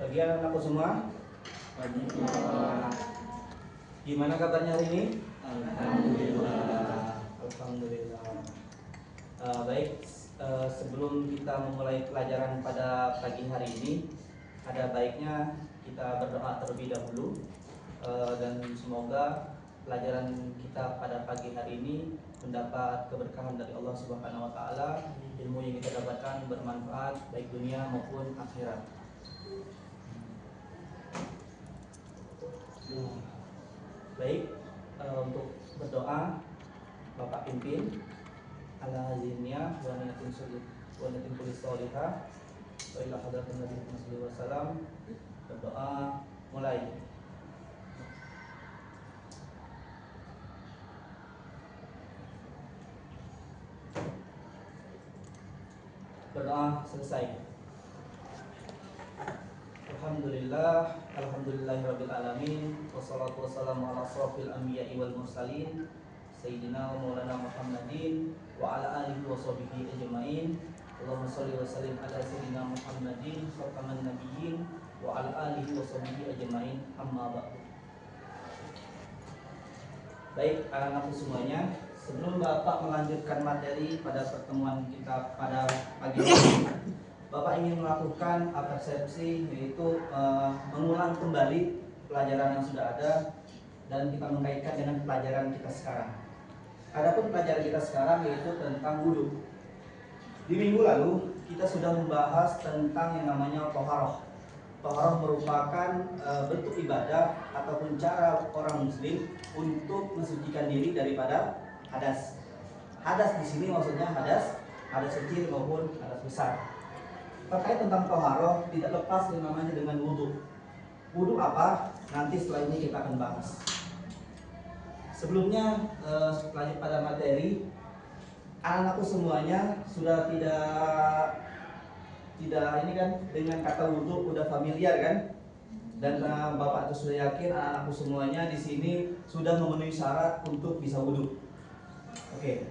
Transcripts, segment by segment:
Pagi anak-anakku semua. Pagi. Gimana kabarnya hari ini? Alhamdulillah. Alhamdulillah. Baik, sebelum kita memulai pelajaran pada pagi hari ini, ada baiknya kita berdoa terlebih dahulu, dan semoga pelajaran kita pada pagi hari ini mendapat keberkahan dari Allah Subhanahu wa taala. Ilmu yang kita dapatkan bermanfaat baik dunia maupun akhirat. Baik, untuk berdoa Bapak pimpin ala hazinnya wa niyatin sulih wa niyatin kulis solihah wa ila hadratin Nabi Muhammad sallallahu alaihi wasallam. Berdoa mulai. Berdoa selesai. Alhamdulillah, alhamdulillahirabbil alamin, wassalatu wassalamu ala asrofil anbiya'i wal mursalin sayyidina wa maulana Muhammadin wa ala alihi wa sahbihi ajmain. Allahumma shalli wa sallim ala sayyidina Muhammadin khataman nabiyyin wa ala alihi wa sahbihi ajmain. Amma ba'du. Baik, anak-anakku semuanya, sebelum Bapak melanjutkan materi pada pertemuan kita pada pagi ini, Bapak ingin melakukan persepsi, yaitu mengulang kembali pelajaran yang sudah ada dan kita mengaitkan dengan pelajaran kita sekarang. Adapun pelajaran kita sekarang yaitu tentang wudhu. Di minggu lalu kita sudah membahas tentang yang namanya toharoh. Toharoh merupakan bentuk ibadah ataupun cara orang muslim untuk mensucikan diri daripada hadas. Hadas di sini maksudnya hadas kecil maupun hadas besar. Terkait tentang toharoh tidak lepas yang namanya dengan wudhu. Wudhu apa? Nanti setelah ini kita akan bahas. Sebelumnya lanjut pada materi, anak-anakku semuanya sudah tidak ini kan dengan kata wudhu udah familiar kan? Dan Bapak itu sudah yakin anak-anakku semuanya di sini sudah memenuhi syarat untuk bisa wudhu. Oke.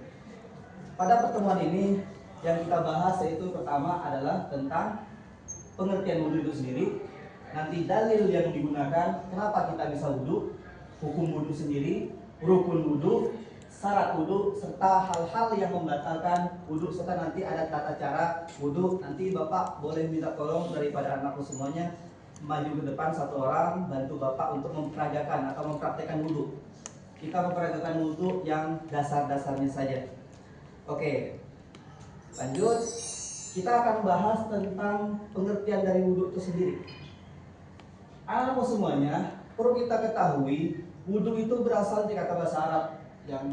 Pada pertemuan ini yang kita bahas yaitu pertama adalah tentang pengertian wudhu itu sendiri. Nanti dalil yang digunakan kenapa kita bisa wudhu, hukum wudhu sendiri, rukun wudhu, syarat wudhu, serta hal-hal yang membatalkan wudhu, serta nanti ada tata cara wudhu. Nanti Bapak boleh minta tolong daripada anakku semuanya maju ke depan satu orang bantu Bapak untuk memperagakan atau mempraktekkan wudhu. Kita memperagakan wudhu yang dasar-dasarnya saja. Oke. Lanjut, kita akan bahas tentang pengertian dari wudhu itu sendiri. Anak-anakku semuanya, perlu kita ketahui wudhu itu berasal dari kata bahasa Arab yang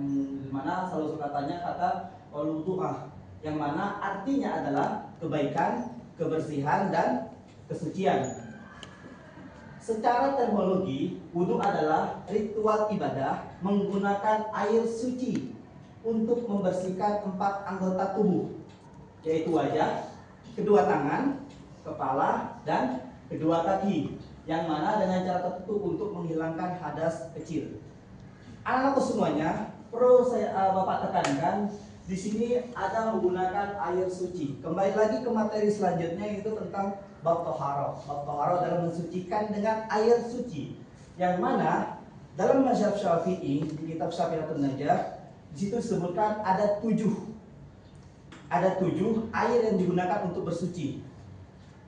dimana selalu katanya kata al-wudu'ah, yang mana artinya adalah kebaikan, kebersihan, dan kesucian. Secara terminologi, wudhu adalah ritual ibadah menggunakan air suci untuk membersihkan 4 anggota tubuh, yaitu wajah, kedua tangan, kepala, dan kedua kaki, yang mana dengan cara tertentu untuk menghilangkan hadas kecil. Anak-anakku semuanya, perlu Bapak tekankan di sini ada menggunakan air suci. Kembali lagi ke materi selanjutnya yaitu tentang bab toharoh. Bab toharoh adalah mensucikan dengan air suci, yang mana dalam mazhab Syafi'i di kitab Syafi'atun Najah di situ disebutkan ada 7 air yang digunakan untuk bersuci,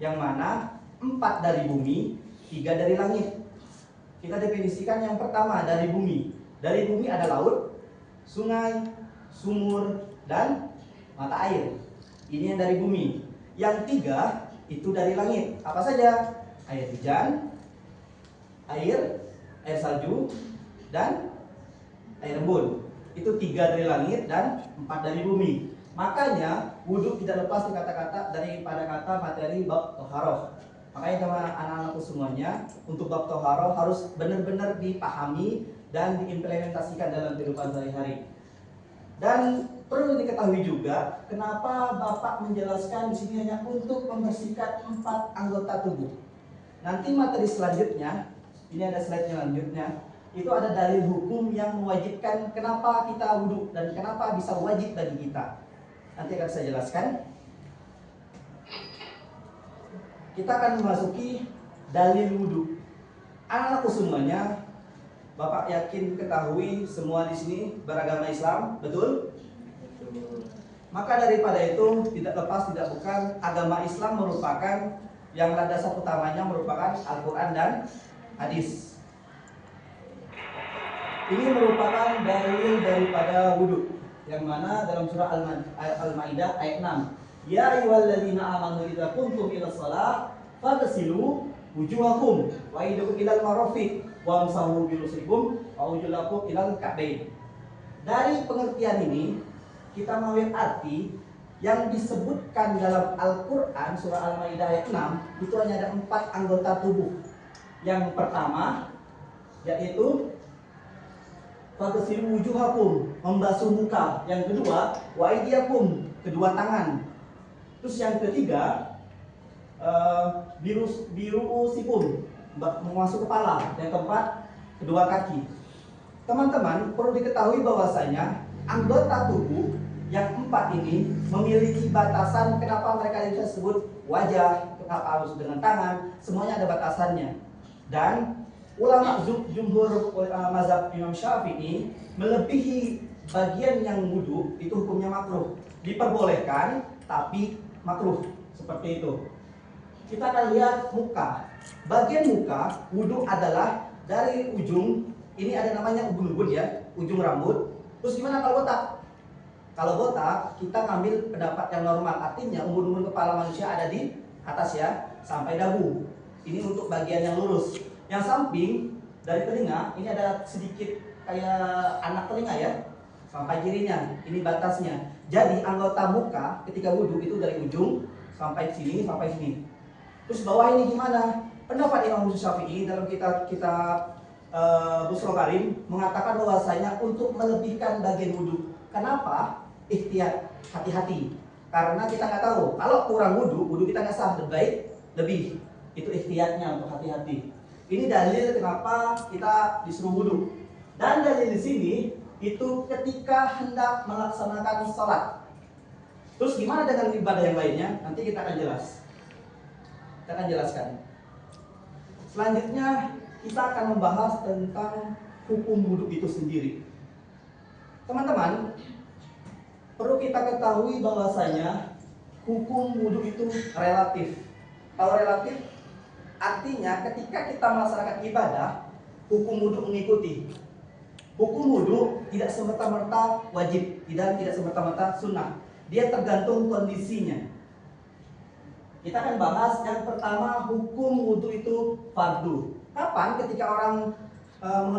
yang mana 4 dari bumi, 3 dari langit. Kita definisikan yang pertama dari bumi. Dari bumi ada laut, sungai, sumur, dan mata air. Ini yang dari bumi. Yang 3 itu dari langit. Apa saja? Air hujan, air salju, dan air embun. Itu 3 dari langit dan 4 dari bumi. Makanya wudhu tidak lepas daripada kata materi bab toharoh. Makanya sama anak-anakku semuanya, untuk bab toharoh harus benar-benar dipahami dan diimplementasikan dalam kehidupan sehari-hari. Dan perlu diketahui juga kenapa Bapak menjelaskan di sini hanya untuk membersihkan 4 anggota tubuh. Nanti materi selanjutnya, ini ada slide selanjutnya, itu ada dalil hukum yang mewajibkan kenapa kita wudhu dan kenapa bisa wajib bagi kita. Nanti akan saya jelaskan. Kita akan memasuki dalil wudhu. Anak-anakku semuanya, Bapak yakin ketahui semua di sini beragama Islam, betul? Maka daripada itu tidak lepas tidak bukan agama Islam merupakan yang landasan utamanya merupakan Al-Quran dan hadis. Ini merupakan dalil daripada wudhu, yang mana dalam surah Al-Maidah ayat 6. Ya ayyuhalladzina amanu idza qumtum ila shalah faghsilu wujuhakum wa aydiyakum ilal marafiq wamsahu bi ru'usikum wa arjulakum ilal ka'bain. Dari pengertian ini kita mengambil arti yang disebutkan dalam Al-Quran surah Al-Maidah ayat 6 itu hanya ada 4 anggota tubuh. Yang pertama yaitu faghsilu wujuhakum, membasuh muka. Yang kedua wa aydiyakum, kedua tangan. Terus yang ketiga biru'usikum, masuk kepala. Yang keempat kedua kaki. Teman-teman perlu diketahui bahwasanya anggota tubuh yang 4 ini memiliki batasan. Kenapa mereka bisa sebut wajah, kenapa harus dengan tangan, semuanya ada batasannya. Dan ulama jumhur mazhab Imam Syafi'i melebihi bagian yang wudhu itu hukumnya makruh. Diperbolehkan tapi makruh, seperti itu. Kita akan lihat muka. Bagian muka wudhu adalah dari ujung, ini ada namanya ubun-ubun ya, ujung rambut. Terus gimana kalau botak? Kalau botak kita ngambil pendapat yang normal, artinya ubun-ubun kepala manusia ada di atas ya, sampai dagu. Ini untuk bagian yang lurus. Yang samping dari telinga ini ada sedikit kayak anak telinga ya, sampai kirinya. Ini batasnya. Jadi anggota muka ketika wudhu itu dari ujung sampai sini sampai sini. Terus bawah ini gimana? Pendapat Imam Syafi'i dalam kitab Busrul Karim mengatakan bahwasanya untuk melebihkan bagian wudhu. Kenapa? Ihtiyat, hati-hati. Karena kita nggak tahu kalau kurang wudhu kita nggak sah, lebih. Itu ihtiyatnya untuk hati-hati. Ini dalil kenapa kita disuruh wudhu. Dan dalil di sini itu ketika hendak melaksanakan sholat. Terus gimana dengan ibadah yang lainnya? Nanti kita akan jelaskan. Selanjutnya kita akan membahas tentang hukum wudhu itu sendiri. Teman-teman, perlu kita ketahui bahwasanya hukum wudhu itu relatif. Kalau relatif, artinya ketika kita melaksanakan ibadah, hukum wudhu mengikuti. Hukum wudhu tidak semerta-merta wajib, tidak semerta-merta sunnah. Dia tergantung kondisinya. Kita akan bahas yang pertama, hukum wudhu itu fardu. Kapan ketika orang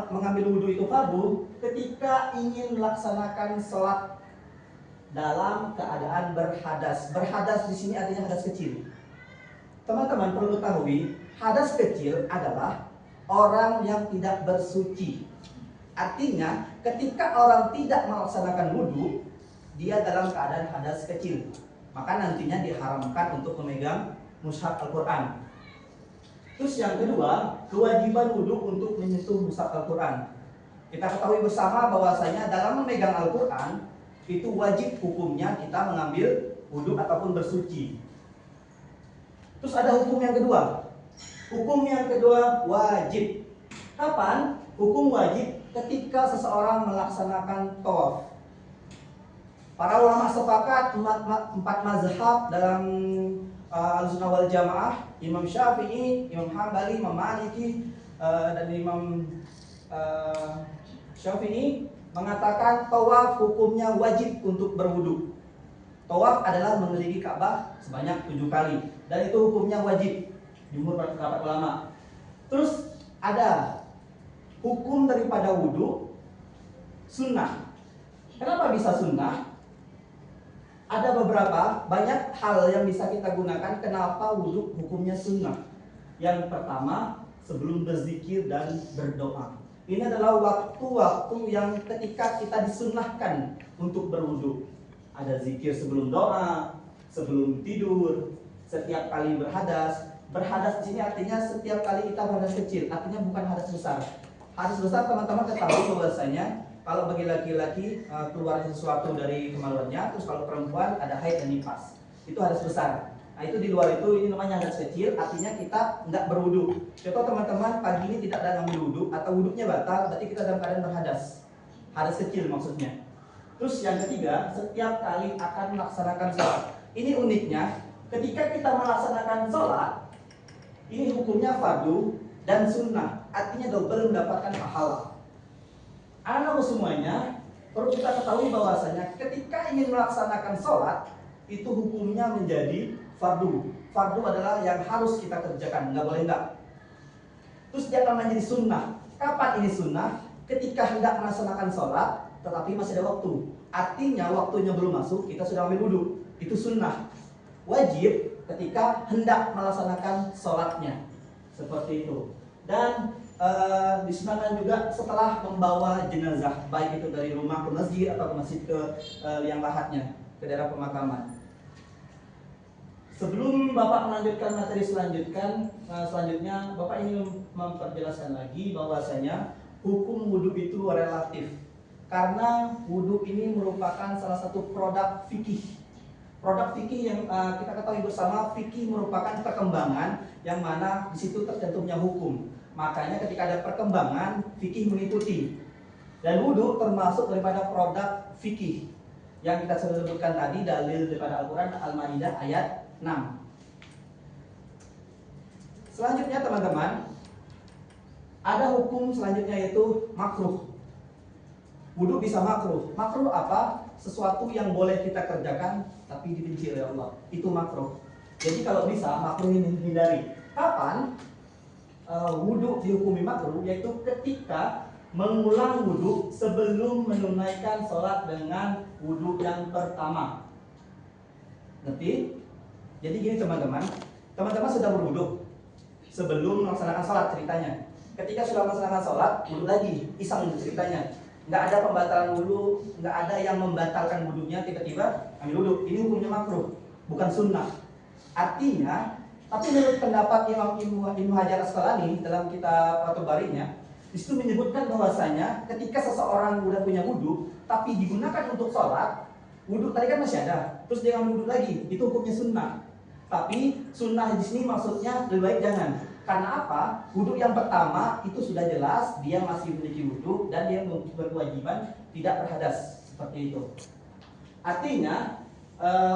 mengambil wudhu itu fardu? Ketika ingin melaksanakan sholat dalam keadaan berhadas. Berhadas di sini artinya hadas kecil. Teman-teman perlu ketahui, hadas kecil adalah orang yang tidak bersuci. Artinya ketika orang tidak melaksanakan wudhu, dia dalam keadaan hadas kecil. Maka nantinya diharamkan untuk memegang mushaf Al-Quran. Terus yang kedua, kewajiban wudhu untuk menyentuh mushaf Al-Quran. Kita ketahui bersama bahwasanya dalam memegang Al-Quran itu wajib hukumnya kita mengambil wudhu ataupun bersuci. Terus ada hukum yang kedua. Hukum yang kedua wajib. Kapan? Hukum wajib ketika seseorang melaksanakan tawaf. Para ulama sepakat 4 mazhab dalam Ahlussunnah wal Jamaah, Imam Syafi'i, Imam Hambali, Imam Maliki dan Imam Syafi'i mengatakan tawaf hukumnya wajib untuk berwudu. Tawaf adalah mengelilingi Ka'bah sebanyak 7 kali dan itu hukumnya wajib. Jumhur pendapat ulama. Terus ada hukum daripada wudu sunnah. Kenapa bisa sunnah? Ada banyak hal yang bisa kita gunakan kenapa wudhu hukumnya sunnah. Yang pertama, sebelum berzikir dan berdoa. Ini adalah waktu-waktu yang ketika kita disunnahkan untuk berwudhu. Ada zikir sebelum doa, sebelum tidur, setiap kali berhadas. Berhadas di sini artinya setiap kali kita berhadas kecil, artinya bukan hadas besar. Hadas besar teman-teman ketahui bahwasanya kalau bagi laki-laki keluar sesuatu dari kemaluannya, terus kalau perempuan ada haid dan nifas. Itu hadas besar. Nah itu di luar itu, ini namanya hadas kecil, artinya kita nggak berwudu. Contoh teman-teman pagi ini tidak ada ngambil wudu atau wuduknya batal, berarti kita dalam keadaan berhadas. Hadas kecil maksudnya. Terus yang ketiga, setiap kali akan melaksanakan sholat. Ini uniknya, ketika kita melaksanakan sholat, ini hukumnya fardu dan sunnah, artinya double mendapatkan pahala. Anak semuanya perlu kita ketahui bahwasanya ketika ingin melaksanakan sholat, itu hukumnya menjadi fardu. Fardu adalah yang harus kita kerjakan, nggak boleh enggak. Terus dia akan menjadi sunnah. Kapan ini sunnah? Ketika hendak melaksanakan sholat, tetapi masih ada waktu. Artinya waktunya belum masuk, kita sudah ambil wudhu. Itu sunnah. Wajib ketika hendak melaksanakan sholatnya. Seperti itu. Dan disunahkan juga setelah membawa jenazah, baik itu dari rumah ke masjid atau ke masjid ke liang lahatnya, ke daerah pemakaman. Sebelum Bapak melanjutkan materi selanjutnya Bapak ingin memperjelaskan lagi bahwasanya hukum wudhu itu relatif. Karena wudhu ini merupakan salah satu produk fikih. Produk fikih yang kita ketahui bersama, fikih merupakan perkembangan yang mana di situ tercantumnya hukum. Makanya ketika ada perkembangan, fikih mengikuti. Dan wudhu termasuk daripada produk fikih yang kita sebutkan tadi, dalil daripada Al-Quran Al-Maidah ayat 6. Selanjutnya teman-teman, ada hukum selanjutnya yaitu makruh. Wudhu bisa makruh. Makruh apa? Sesuatu yang boleh kita kerjakan tapi dibenci oleh Allah. Itu makruh. Jadi kalau bisa makruh ini hindari. Kapan wudhu dihukumi makruh? Yaitu ketika mengulang wudhu sebelum menunaikan sholat dengan wudhu yang pertama. Ngerti? Jadi gini teman-teman sudah berwudhu sebelum melaksanakan sholat ceritanya. Ketika sudah melaksanakan sholat, wudhu lagi, iseng ceritanya. Nggak ada pembatalan wudhu, nggak ada yang membatalkan wudhunya tiba-tiba ambil wudhu. Ini hukumnya makruh, bukan sunnah. Artinya, tapi menurut pendapat Imam Ibnu Hajar Asqalani dalam kitab Fathul Barinya, disitu menyebutkan bahwasanya ketika seseorang sudah punya wudhu, tapi digunakan untuk sholat, wudhu tadi kan masih ada, terus dia ngambil wudhu lagi, itu hukumnya sunnah. Tapi sunnah di sini maksudnya lebih baik jangan. Karena apa? Wudhu yang pertama itu sudah jelas dia masih memiliki wudhu dan dia berkewajiban tidak berhadas seperti itu. Artinya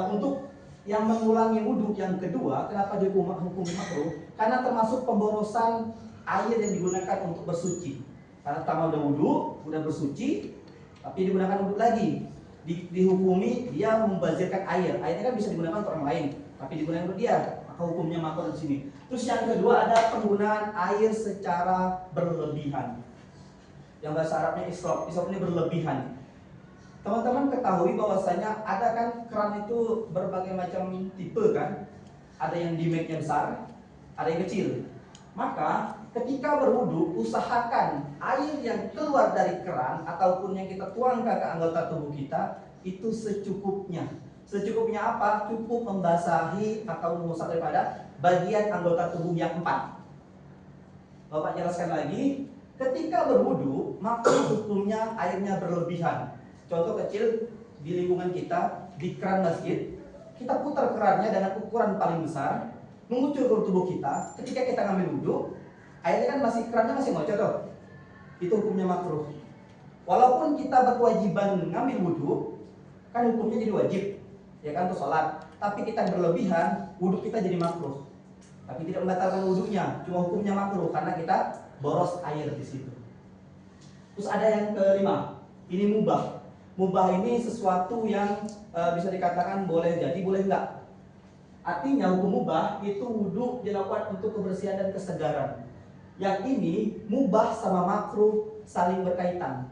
untuk yang mengulangi wudhu yang kedua, kenapa dihukum makruh? Karena termasuk pemborosan air yang digunakan untuk bersuci. Karena pertama udah wudhu, udah bersuci, tapi digunakan wudhu lagi. Dihukumi dia membazirkan air. Airnya kan bisa digunakan untuk orang lain, tapi digunakan untuk dia, maka hukumnya makruh di sini. Terus yang kedua ada penggunaan air secara berlebihan. Yang bahasa Arabnya israf. Israf ini berlebihan. Teman-teman ketahui bahwasanya ada kan keran itu berbagai macam tipe kan? Ada yang dimensinya besar, ada yang kecil. Maka ketika berwudu usahakan air yang keluar dari keran ataupun yang kita tuangkan ke anggota tubuh kita itu secukupnya. Secukupnya apa? Cukup membasahi atau mengusap daripada bagian anggota tubuh yang 4. Bapak jelaskan lagi, ketika berwudu maka hukumnya airnya berlebihan. Contoh kecil di lingkungan kita, di keran masjid, kita putar kerannya dengan ukuran paling besar, mengucur ke tubuh kita. Ketika kita ngambil wudhu, airnya kan masih, kerannya masih ngocor tuh. Itu hukumnya makruh. Walaupun kita berkewajiban ngambil wudhu, kan hukumnya jadi wajib, ya kan, untuk sholat. Tapi kita berlebihan, wudhu kita jadi makruh. Tapi tidak membatalkan wudhunya, cuma hukumnya makruh karena kita boros air di situ. Terus ada yang kelima, ini mubah. Mubah ini sesuatu yang bisa dikatakan boleh jadi, boleh enggak. Artinya hukum mubah itu wudhu dilakukan untuk kebersihan dan kesegaran. Yang ini mubah sama makruh saling berkaitan.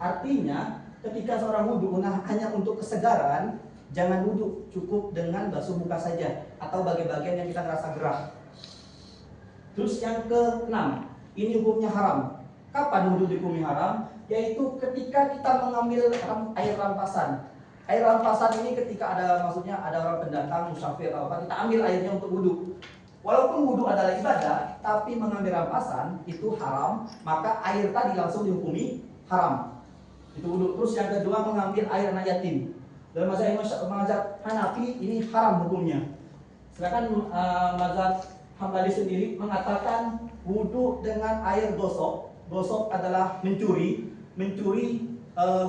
Artinya ketika seorang wudhu hanya untuk kesegaran, jangan wudhu, cukup dengan basuh muka saja atau bagian-bagian yang kita ngerasa gerah. Terus yang keenam, ini hukumnya haram. Kapan wudhu dihukumi haram? Yaitu ketika kita mengambil air rampasan. Air rampasan ini ketika ada, maksudnya ada orang pendatang, musafir atau apa, kita ambil airnya untuk wudhu. Walaupun wudhu adalah ibadah, tapi mengambil rampasan itu haram, maka air tadi langsung dihukumi haram. Itu wudhu. Terus yang kedua, mengambil air anak yatim. Dalam mazhab Hanafi ini haram hukumnya. Sedangkan mazhab Hambali sendiri mengatakan wudhu dengan air gosok. Gosok adalah mencuri.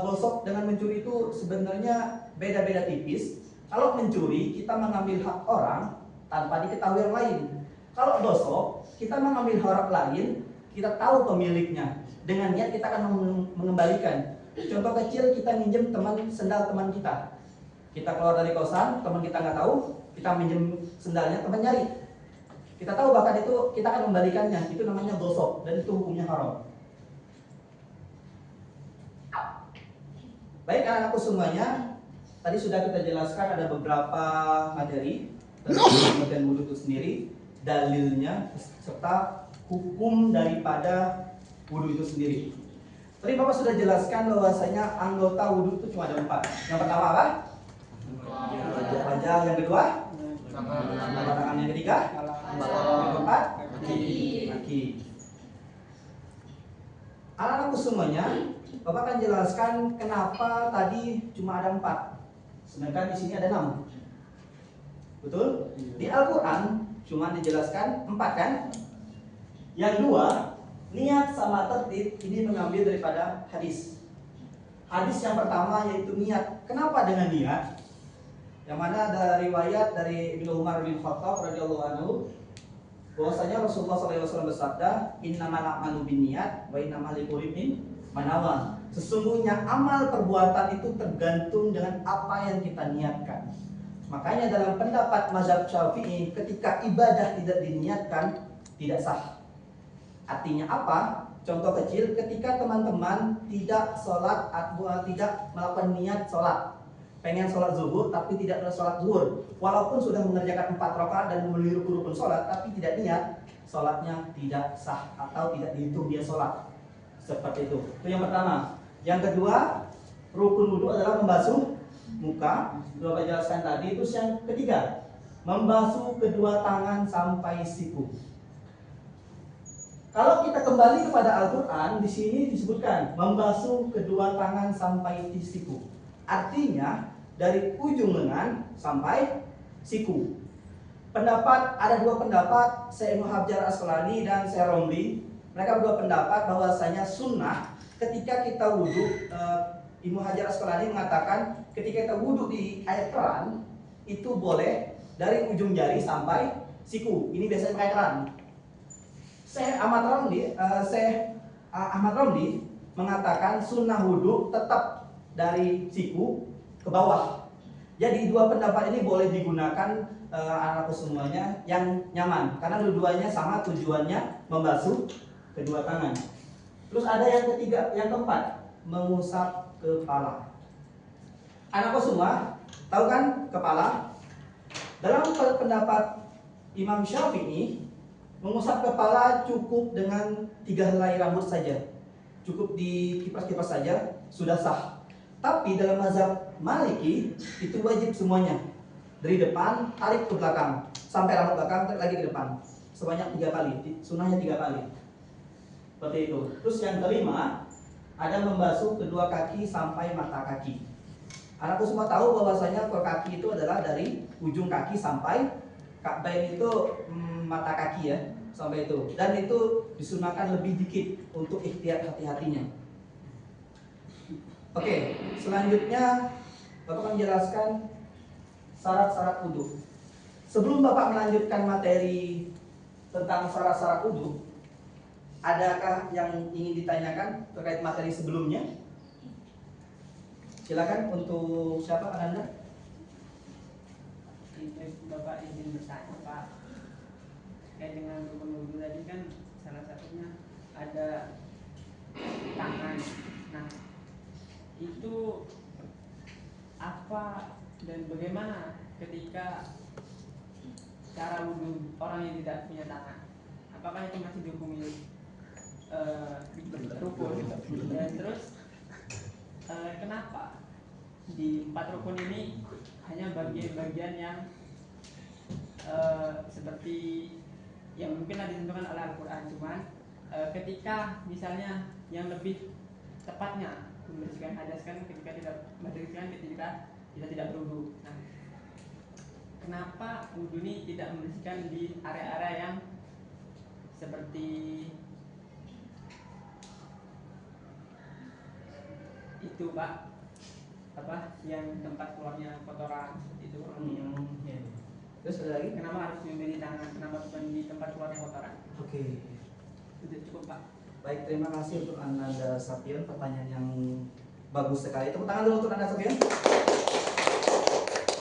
Gosok dengan mencuri itu sebenarnya beda-beda tipis. Kalau mencuri kita mengambil hak orang tanpa diketahui orang lain. Kalau gosok kita mengambil hak orang lain, kita tahu pemiliknya. Dengan niat kita akan mengembalikan. Contoh kecil, kita minjem sendal teman kita. Kita keluar dari kosan, teman kita nggak tahu, kita minjem sendalnya, teman nyari. Kita tahu bahkan itu kita akan membalikannya. Itu namanya gosok dan itu hukumnya haram. Baik anak-anakku semuanya, tadi sudah kita jelaskan ada beberapa materi tentang bagian wudhu itu sendiri, dalilnya serta hukum daripada wudhu itu sendiri. Tadi Bapak sudah jelaskan bahwasanya anggota wudhu itu cuma ada 4. Yang pertama apa? Wajah. Yang kedua? Tangan. Yang ketiga? Yang keempat? Kaki. Anak-anakku semuanya, Bapak akan jelaskan kenapa tadi cuma ada 4. Sedangkan di sini ada 6. Betul? Di Al-Quran cuma dijelaskan 4 kan? Yang dua, niat sama tertib ini mengambil daripada hadis. Hadis yang pertama yaitu niat. Kenapa dengan niat? Yang mana ada riwayat dari Ibnu Umar bin Khattab radhiyallahu anhu bahwasanya Rasulullah SAW bersabda, "Innamal a'malu binniyat wa innamal likulli imrin ma nawa." Sesungguhnya amal perbuatan itu tergantung dengan apa yang kita niatkan. Makanya dalam pendapat mazhab Syafi'i, ketika ibadah tidak diniatkan tidak sah. Artinya apa? Contoh kecil, ketika teman-teman tidak sholat atau tidak melakukan niat sholat, pengen sholat zuhur tapi tidak sholat zuhur, walaupun sudah mengerjakan 4 rakaat dan memenuhi rukun sholat tapi tidak niat, sholatnya tidak sah atau tidak dihitung dia sholat. Seperti itu. Itu yang pertama. Yang kedua, rukun wudhu adalah membasuh muka. Sudah saya jelaskan tadi. Itu yang ketiga, membasuh kedua tangan sampai siku. Kalau kita kembali kepada Al-Quran, di sini disebutkan membasuh kedua tangan sampai siku. Artinya dari ujung lengan sampai siku. Ada 2 pendapat, Syekh Ibnu Hajar Asqalani dan Syekh Romli. Mereka berdua pendapat bahwasanya sunnah ketika kita wudhu. Ibnu Hajar Asqalani mengatakan ketika kita wudhu di air keran itu boleh dari ujung jari sampai siku. Ini biasanya pakai keran. Syekh Ahmad Romli mengatakan sunnah wudhu tetap dari siku ke bawah. Jadi 2 pendapat ini boleh digunakan anakku semuanya yang nyaman, karena dua-duanya sama tujuannya membasuh kedua tangan. Terus ada yang ketiga, yang keempat, mengusap kepala. Anakku semua tahu kan kepala? Dalam pendapat Imam Syafi'i, mengusap kepala cukup dengan 3 helai rambut saja, cukup dikipas-kipas saja sudah sah. Tapi dalam mazhab Maliki itu wajib semuanya, dari depan tarik ke belakang sampai rambut belakang, tarik lagi ke depan sebanyak 3 kali. Sunnahnya 3 kali. Seperti itu. Terus yang kelima, ada membasuh kedua kaki sampai mata kaki. Anakku semua tahu bahwasanya kaki itu adalah dari ujung kaki sampai ka'bain itu mata kaki ya, sampai itu. Dan itu disunahkan lebih dikit untuk ikhtiyat hati-hatinya. Oke, selanjutnya Bapak menjelaskan syarat-syarat wudhu. Sebelum Bapak melanjutkan materi tentang syarat-syarat wudhu, adakah yang ingin ditanyakan terkait materi sebelumnya? Silakan untuk siapa Anda? Bapak izin bertanya Pak, terkait dengan rukun wudhu tadi kan salah satunya ada tangan. Nah, itu apa dan bagaimana ketika cara wudhu orang yang tidak punya tangan? Apakah itu masih dihukumi rukun? Dan terus kenapa di 4 rukun ini hanya bagian-bagian yang seperti yang mungkin ditentukan oleh Al-Quran, cuman ketika misalnya yang lebih tepatnya membersihkan hadas kan ketika tidak membersihkan ketika kita tidak berwudu. Nah, kenapa wudhu ini tidak membersihkan di area-area yang seperti itu Pak, apa yang tempat keluarnya kotoran seperti itu Ya. Terus ada lagi? kenapa harus memberi tangan, kenapa bukan di tempat keluarnya kotoran? Oke. Itu cukup Pak. Baik, terima kasih untuk Ananda Sapion, pertanyaan yang bagus sekali. Tepuk tangan dulu untuk Ananda Sapion.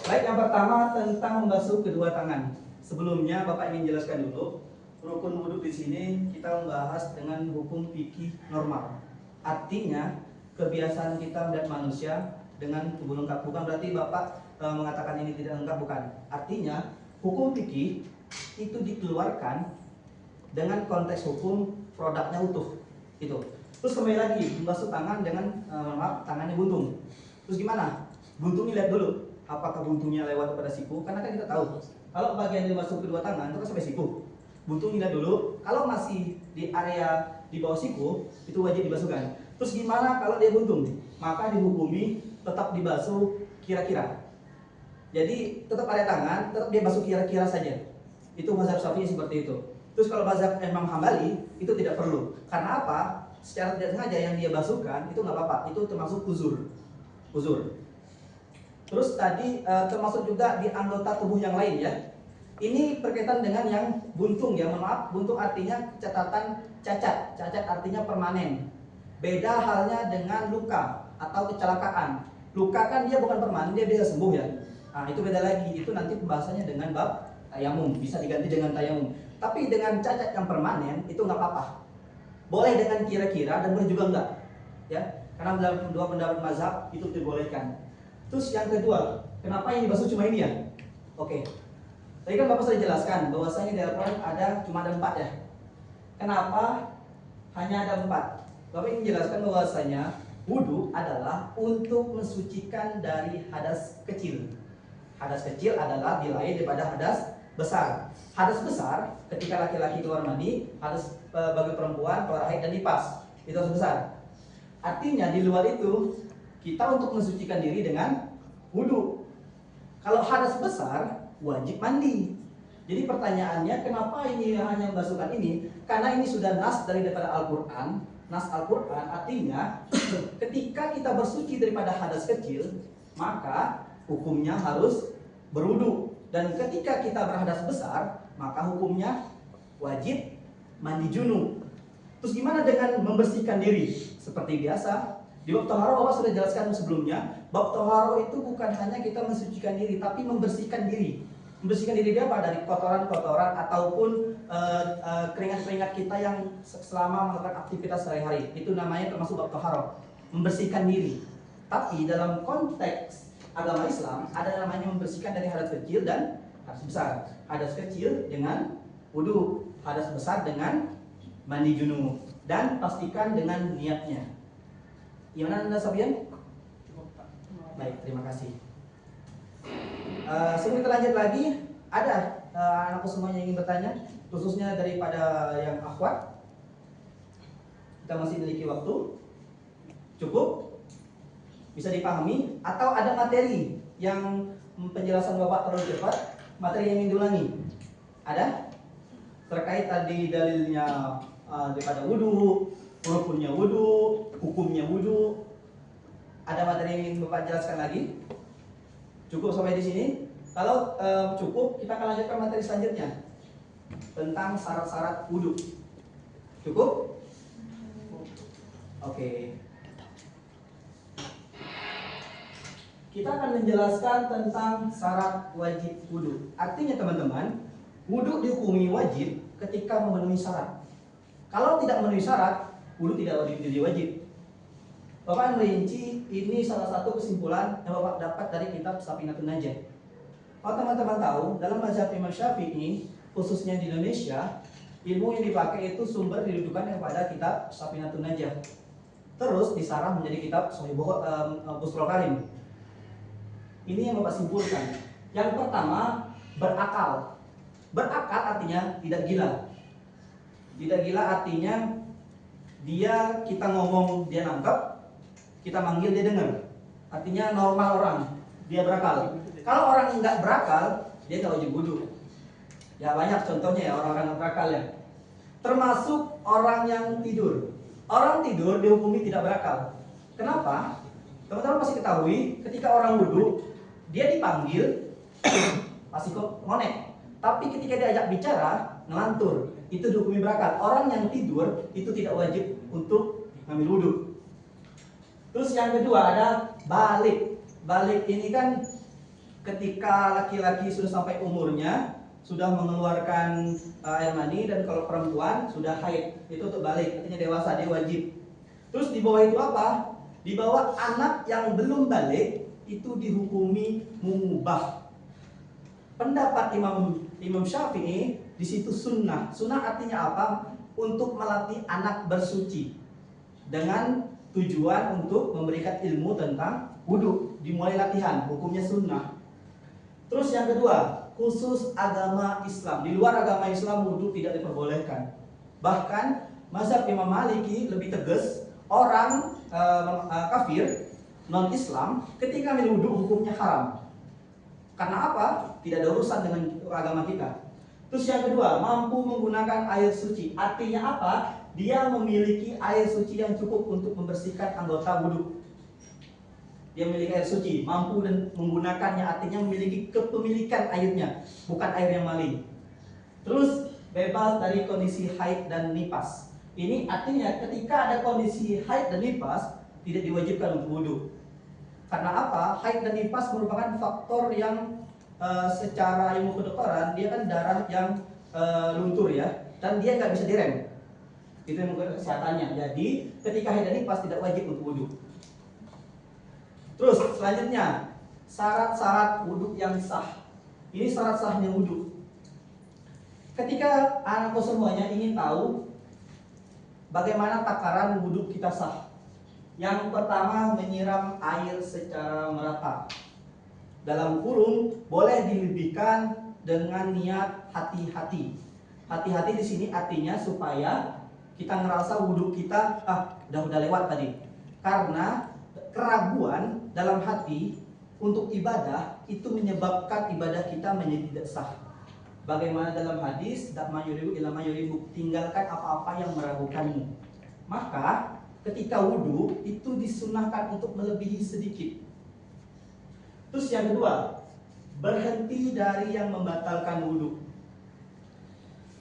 Baik, yang pertama tentang membasuh kedua tangan. Sebelumnya Bapak ingin jelaskan dulu, rukun wudhu di sini kita membahas dengan hukum fikih normal. Artinya kebiasaan kita melihat manusia dengan tubuh lengkap. Bukan berarti Bapak mengatakan ini tidak lengkap, bukan. Artinya hukum fikih itu dikeluarkan dengan konteks hukum produknya utuh. Itu. Terus kembali lagi membasuh tangan dengan maaf, tangannya buntung. Terus gimana? Buntungnya lihat dulu. Apakah buntungnya lewat kepada siku? Karena kan kita tahu kalau bagian yang masuk kedua tangan itu kan sampai siku. Buntung lihat dulu. Kalau masih di area di bawah siku itu wajib dibasuhkan. Terus gimana kalau dia buntung? Maka dihukumi tetap dibasuh kira-kira. Jadi tetap area tangan, tetap dia basuh kira-kira saja. Itu mazhab Syafi'i seperti itu. Terus kalau mazhab Imam Hambali itu tidak perlu. Karena apa? Secara tidak sengaja yang dia basuhkan itu nggak apa-apa. Itu termasuk uzur. Terus tadi termasuk juga di anggota tubuh yang lain ya. Ini berkaitan dengan yang buntung ya. Maaf, buntung artinya catatan cacat. Cacat artinya permanen. Beda halnya dengan luka atau kecelakaan. Luka kan dia bukan permanen, dia bisa sembuh ya. Nah, itu beda lagi. Itu nanti pembahasannya dengan bab tayamum, bisa diganti dengan tayamum. Tapi dengan cacat yang permanen itu nggak apa-apa. Boleh dengan kira-kira dan boleh juga enggak. Ya. Karena dalam dua pendapat mazhab itu dibolehkan. Terus yang kedua, kenapa yang dibasuh cuma ini ya? Oke. Tadi kan Bapak sudah jelaskan bahwasanya di Al-Quran cuma ada 4 ya. Kenapa hanya ada 4? Bapak ingin jelaskan bahwasanya wudhu adalah untuk mensucikan dari hadas kecil. Hadas kecil adalah dilain daripada hadas besar. Hadas besar ketika laki-laki keluar mandi, hadas bagi perempuan keluar haid dan nifas. Itu hadas besar. Artinya di luar itu kita untuk mensucikan diri dengan wudhu. Kalau hadas besar wajib mandi. Jadi pertanyaannya kenapa ini hanya membasuhkan ini? Karena ini sudah nas daripada Al-Quran. Nas Al-Quran artinya ketika kita bersuci daripada hadas kecil, maka hukumnya harus berwudu. Dan ketika kita berhadas besar, maka hukumnya wajib mandi junub. Terus gimana dengan membersihkan diri? Seperti biasa, di bab taharah Allah sudah jelaskan sebelumnya, bab taharah itu bukan hanya kita mensucikan diri, tapi membersihkan diri. Membersihkan diri dia apa? Dari kotoran-kotoran ataupun keringat-keringat kita yang selama melakukan aktivitas sehari-hari. Itu namanya termasuk bab taharah, membersihkan diri. Tapi dalam konteks agama Islam ada namanya membersihkan dari hadas kecil dan hadas besar. Hadas kecil dengan wudu, hadas besar dengan mandi junub, dan pastikan dengan niatnya. Gimana Anda Sabian? Cukup Pak. Baik, terima kasih. Sebelum kita lanjut lagi, ada anakku semuanya yang ingin bertanya, khususnya daripada yang akhwat. Kita masih memiliki waktu cukup, bisa dipahami, atau ada materi yang penjelasan Bapak terlalu cepat, materi yang ingin diulangi? Ada? Terkait tadi dalilnya daripada wudhu, rukunnya wudhu, hukumnya wudhu. Ada materi yang ingin Bapak jelaskan lagi? Cukup sampai di sini? Kalau cukup, kita akan lanjutkan materi selanjutnya tentang syarat-syarat wudhu. Cukup? Oke. Kita akan menjelaskan tentang syarat wajib wudhu. Artinya teman-teman, wudhu dihukumi wajib ketika memenuhi syarat. Kalau tidak memenuhi syarat, wudhu tidak jadi wajib. Bapak merinci, ini salah satu kesimpulan yang Bapak dapat dari kitab Safinatun Najah. Kalau teman-teman tahu, dalam mazhab Imam Syafi'i, khususnya di Indonesia, ilmu yang dipakai itu sumber didudukan kepada kitab Safinatun Najah. Terus disarah menjadi kitab Sahih Busrul Karim. Ini yang Bapak simpulkan. Yang pertama, berakal. Berakal artinya tidak gila. Tidak gila artinya dia, kita ngomong dia nangkep, kita manggil dia dengar. Artinya normal orang, dia berakal. Kalau orang nggak berakal, dia nggak wajib wudhu. Ya banyak contohnya ya orang-orang berakal ya. Termasuk orang yang tidur. Orang tidur dihukumi tidak berakal. Kenapa? Teman-teman pasti ketahui ketika orang wudhu dia dipanggil pasti kok ngonek. Tapi ketika diajak bicara ngelantur, itu dihukumi berakal. Orang yang tidur itu tidak wajib untuk ngambil wudhu. Terus yang kedua ada balik. Balik ini kan ketika laki-laki sudah sampai umurnya, sudah mengeluarkan air mani, dan kalau perempuan sudah haid, itu untuk balik, artinya dewasa, dia wajib. Terus di bawah itu apa? Di bawah anak yang belum balik itu dihukumi mengubah. Pendapat Imam Syafi'i di situ sunnah. Sunnah artinya apa? Untuk melatih anak bersuci dengan tujuan untuk memberikan ilmu tentang wudhu. Dimulai latihan, hukumnya sunnah. Terus yang kedua, khusus agama Islam. Di luar agama Islam wudhu tidak diperbolehkan. Bahkan mazhab Imam Maliki lebih tegas, orang kafir non Islam ketika ambil wudhu hukumnya haram. Karena apa? Tidak ada urusan dengan agama kita. Terus yang kedua, mampu menggunakan air suci. Artinya apa? Dia memiliki air suci yang cukup untuk membersihkan anggota wudhu. Dia memiliki air suci, mampu dan menggunakannya, artinya memiliki kepemilikan airnya, bukan air yang maling. Terus bebas dari kondisi haid dan nifas. Ini artinya ketika ada kondisi haid dan nifas tidak diwajibkan untuk wudhu. Karena apa? Haid dan nifas merupakan faktor yang secara ilmu kedokteran dia kan darah yang luntur ya, dan dia nggak bisa direm. Itu yang menurut kesehatannya. Jadi ketika haid dan nifas tidak wajib untuk wudhu. Terus selanjutnya syarat-syarat wudhu yang sah. Ini syarat sahnya wudhu. Ketika anakku semuanya ingin tahu bagaimana takaran wudhu kita sah. Yang pertama, menyiram air secara merata. Dalam kurung boleh dilebihkan dengan niat hati-hati. Hati-hati di sini artinya supaya kita ngerasa wudhu kita udah lewat tadi. Karena keraguan dalam hati untuk ibadah itu menyebabkan ibadah kita menjadi tidak sah. Bagaimana dalam hadis, tinggalkan apa-apa yang meragukanmu. Maka ketika wudhu itu disunahkan untuk melebihi sedikit. Terus yang kedua, berhenti dari yang membatalkan wudhu.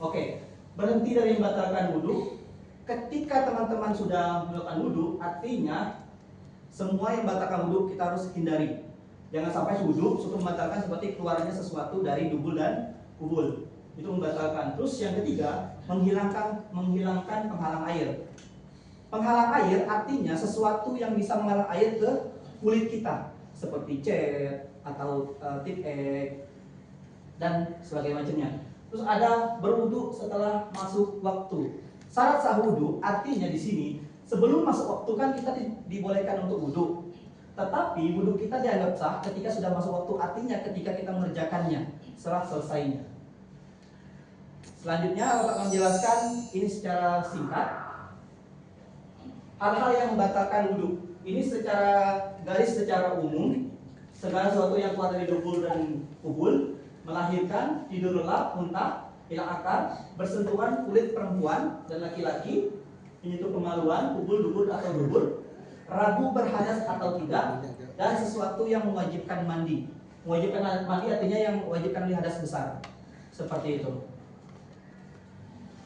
Oke, berhenti dari yang membatalkan wudhu. Ketika teman-teman sudah melakukan wudhu, artinya semua yang membatalkan wudhu kita harus hindari. Jangan sampai wudhu sudah membatalkan seperti keluarnya sesuatu dari dubul dan kubul. Itu membatalkan. Terus yang ketiga, menghilangkan penghalang air. Penghalang air artinya sesuatu yang bisa menghalang air ke kulit kita, seperti cat atau tip ek dan sebagainya macamnya. Terus ada berwudu setelah masuk waktu. Syarat sah wudu artinya di sini sebelum masuk waktu kan kita dibolehkan untuk wudu. Tetapi wudu kita dianggap sah ketika sudah masuk waktu, artinya ketika kita mengerjakannya setelah selesainya. Selanjutnya Bapak menjelaskan ini secara singkat hal-hal yang membatalkan wudu. Ini secara garis secara umum, segala sesuatu yang keluar dari dubul dan kubul, melahirkan, tidur lelap, muntah, hilang akal, bersentuhan kulit perempuan dan laki-laki, menyentuh kemaluan, kubul, dubur atau dubur, ragu berhadas atau tidak, dan sesuatu yang mewajibkan mandi. Mewajibkan mandi artinya yang mewajibkan hadas besar. Seperti itu.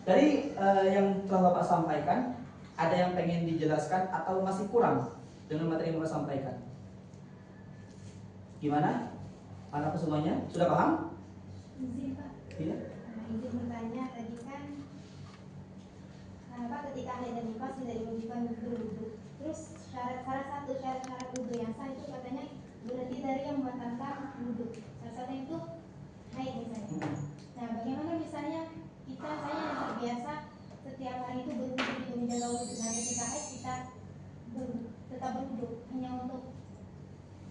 Dari yang telah Bapak sampaikan, ada yang pengen dijelaskan atau masih kurang dengan materi yang Bapak sampaikan? Gimana? Anak semuanya sudah paham? Izin Pak. Iya. Izin bertanya, tadi kan Pak ketika haid dan nifas tidak diwajibkan berwudu. Terus salah satu syarat wudu yang sah itu katanya berhenti dari yang membatalkan wudu. Salah satunya itu haid misalnya. Nah, bagaimana misalnya saya yang terbiasa setiap hari itu berwudu itu menjaga wudu. Nah, ketika haid kita tetap berwudu hanya untuk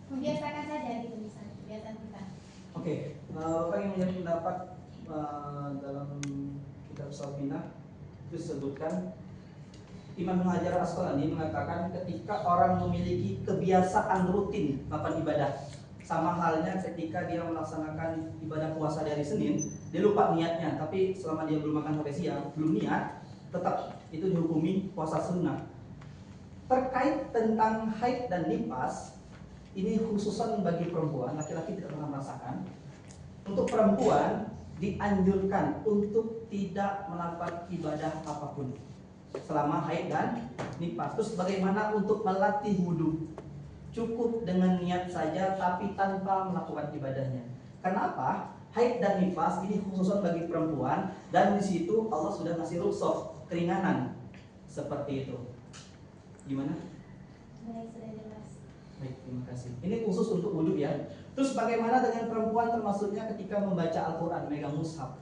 membiasakan saja gitu misalnya kebiasaan kita. Oke, Bapak ingin menjadi pendapat dalam kitab Safinah itu disebutkan Imam Hajar Asqalani mengatakan ketika orang memiliki kebiasaan rutin melakukan ibadah, Sama halnya ketika dia melaksanakan ibadah puasa di hari Senin, dia lupa niatnya, tapi selama dia belum makan sampai siang, belum niat, tetap itu dihukumi puasa sunnah. Terkait tentang haid dan nifas, ini khususan bagi perempuan, laki-laki tidak pernah merasakan. Untuk perempuan dianjurkan untuk tidak melakukan ibadah apapun selama haid dan nifas. Terus bagaimana untuk melatih wudhu? Cukup dengan niat saja tapi tanpa melakukan ibadahnya. Kenapa? Haid dan nifas ini khususan bagi perempuan, dan di situ Allah sudah ngasih rukhsah, keringanan seperti itu. Gimana? Baik, sudah jelas. Baik, terima kasih. Ini khusus untuk wudhu ya. Terus bagaimana dengan perempuan, termasuknya ketika membaca Al-Quran, megang mushaf?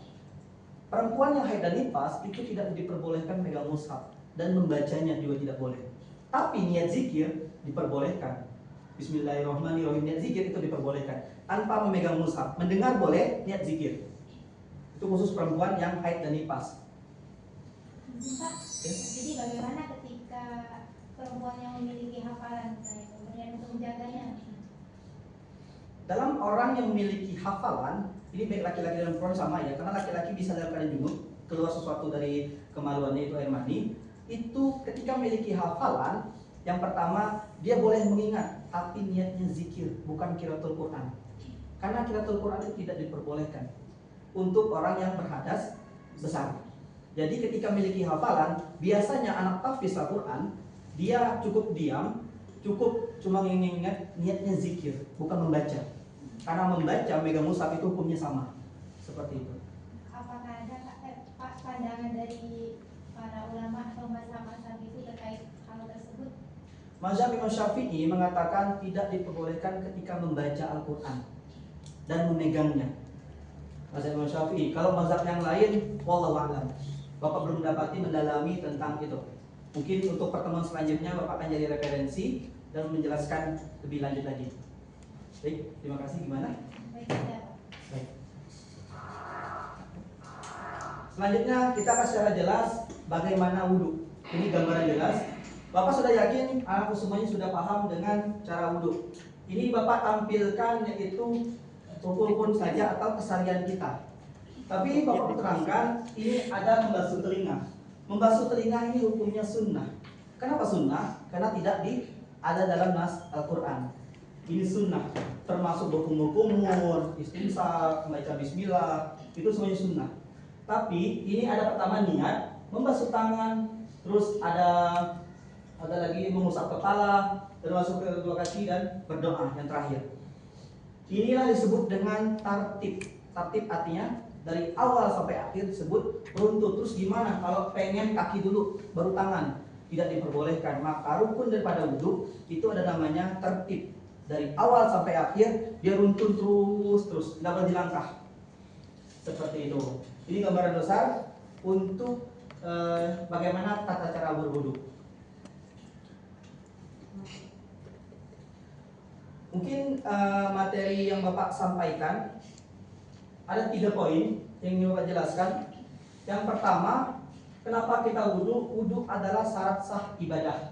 Perempuan yang haid dan nifas itu tidak diperbolehkan megang mushaf, dan membacanya juga tidak boleh. Tapi niat zikir diperbolehkan. Bismillahirrahmanirrahim, niat zikir itu diperbolehkan tanpa memegang mushaf. Mendengar boleh, niat zikir itu khusus perempuan yang haid dan nifas. Pak, jadi bagaimana ketika perempuan yang memiliki hafalan misalnya, kemudian untuk menjaganya? Dalam orang yang memiliki hafalan, ini baik laki-laki dan perempuan sama ya, karena laki-laki bisa dalam keadaan junub, keluar sesuatu dari kemaluannya itu air mani. Itu ketika memiliki hafalan, yang pertama dia boleh mengingat, tapi niatnya zikir, bukan qiraatul Quran. Karena qiraatul Quran itu tidak diperbolehkan untuk orang yang berhadas besar. Jadi ketika memiliki hafalan, biasanya anak tahfiz Al-Quran, dia cukup diam, cukup cuma mengingat, niatnya zikir, bukan membaca. Karena membaca, megang mushaf itu hukumnya sama. Seperti itu. Apakah ada pandangan dari para ulama atau mazhab-mazhab itu terkait hal tersebut? Mazhab Imam Syafi'i mengatakan tidak diperbolehkan ketika membaca Al-Quran dan memegangnya. Mazhab Imam Syafi'i. Kalau mazhab yang lain, wallahu a'lam. Bapak belum mendapati mendalami tentang itu. Mungkin untuk pertemuan selanjutnya Bapak akan jadi referensi dan menjelaskan lebih lanjut lagi. Baik, terima kasih. Gimana? Baik, sudah. Baik. Selanjutnya kita akan secara jelas bagaimana wudhu. Ini gambaran jelas. Bapak sudah yakin anakku semuanya sudah paham dengan cara wudhu. Ini Bapak tampilkan yaitu rukun saja atau keseharian kita. Tapi Bapak terangkan ini ada membasuh telinga. Membasuh telinga ini hukumnya sunnah. Kenapa sunnah? Karena tidak ada dalam nas Al-Quran. Ini sunnah, termasuk berkumur-kumur, istinsaq, membaca bismillah, itu semuanya sunnah. Tapi ini ada pertama niat, membasuh tangan, terus ada lagi mengusap kepala, termasuk kedua kaki dan berdoa yang terakhir. Inilah disebut dengan tartib. Tartib artinya dari awal sampai akhir disebut runtut. Terus gimana kalau pengen kaki dulu baru tangan? Tidak diperbolehkan. Maka rukun daripada wudhu itu ada namanya tertib. Dari awal sampai akhir dia runtun terus, tidak boleh dilangkah. Seperti itu. Ini gambaran besar untuk bagaimana tata cara berwudhu. Mungkin materi yang Bapak sampaikan ada 3 poin yang ingin Bapak jelaskan. Yang pertama, kenapa kita wudhu? Wudhu adalah syarat sah ibadah.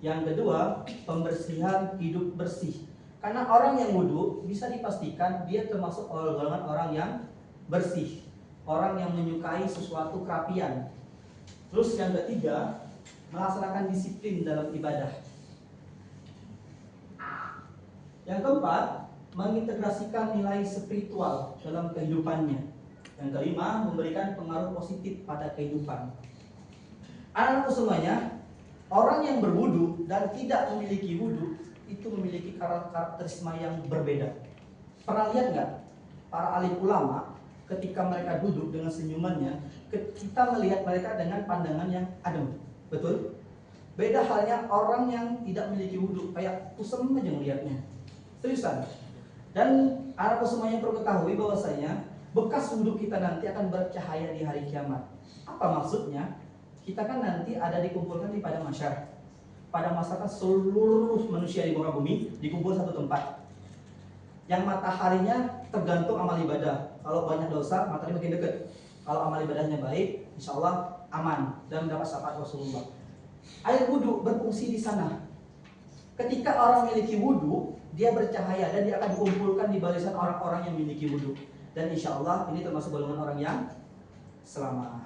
Yang kedua, pembersihan hidup bersih. Karena orang yang wudhu bisa dipastikan dia termasuk golongan orang yang bersih, orang yang menyukai sesuatu kerapian. Terus yang ketiga, melaksanakan disiplin dalam ibadah. Yang keempat, mengintegrasikan nilai spiritual dalam kehidupannya. Yang kelima, memberikan pengaruh positif pada kehidupan. Anak-anakku semuanya, orang yang berwudu dan tidak memiliki wudu itu memiliki karakteristik yang berbeda. Pernah lihat nggak para alim ulama ketika mereka duduk dengan senyumannya, kita melihat mereka dengan pandangan yang adem, betul? Beda halnya orang yang tidak memiliki wudu, kayak kusem aja melihatnya. Seriusan. Dan anakku semuanya perlu ketahui bahwasanya bekas wudhu kita nanti akan bercahaya di hari kiamat. Apa maksudnya? Kita kan nanti ada dikumpulkan di padang mahsyar. Pada masyarakat seluruh manusia di muka bumi dikumpul satu tempat. Yang mataharinya tergantung amal ibadah. Kalau banyak dosa, matahari makin dekat. Kalau amal ibadahnya baik, insya Allah aman dan mendapat syafaat Rasulullah. Air wudhu berfungsi di sana. Ketika orang memiliki wudhu, dia bercahaya dan dia akan dikumpulkan di barisan orang-orang yang memiliki wudhu. Dan insya Allah ini termasuk golongan orang yang selamat.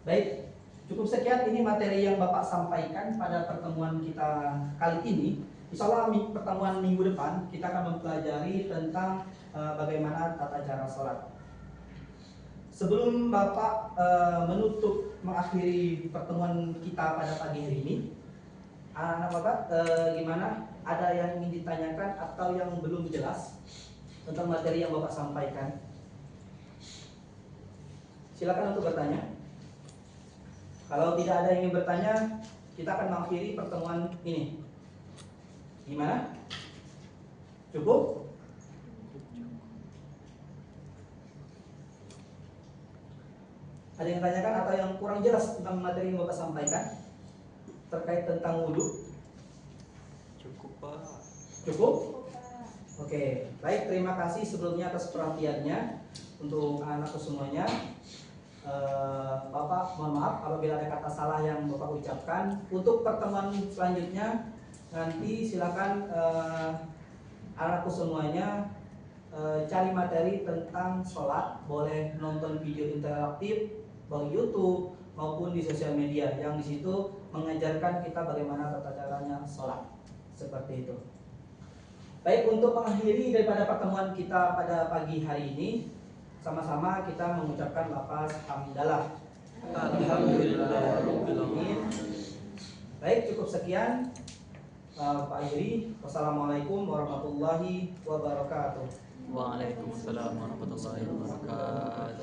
Baik, cukup sekian ini materi yang Bapak sampaikan pada pertemuan kita kali ini. Insya Allah pertemuan minggu depan kita akan mempelajari tentang bagaimana tata cara sholat. Sebelum Bapak mengakhiri pertemuan kita pada pagi hari ini, anak Bapak gimana? Ada yang ingin ditanyakan atau yang belum jelas tentang materi yang Bapak sampaikan? Silakan untuk bertanya. Kalau tidak ada yang ingin bertanya, kita akan mengakhiri pertemuan ini. Gimana? Cukup? Ada yang tanyakan atau yang kurang jelas tentang materi yang Bapak sampaikan terkait tentang wudhu? Cukup, Pak. Cukup? Oke, baik, terima kasih sebelumnya atas perhatiannya untuk anak-anakku semuanya. Bapak mohon maaf apabila ada kata salah yang Bapak ucapkan. Untuk pertemuan selanjutnya nanti silakan anakku semuanya cari materi tentang sholat, boleh nonton video interaktif baik YouTube maupun di sosial media yang di situ mengajarkan kita bagaimana tata caranya sholat seperti itu. Baik, untuk mengakhiri daripada pertemuan kita pada pagi hari ini, sama-sama kita mengucapkan lafaz hamdalah. Alhamdulillahirobbilalamin. Baik, cukup sekian. Pak Iri, wassalamualaikum warahmatullahi wabarakatuh. Waalaikumsalam warahmatullahi wabarakatuh.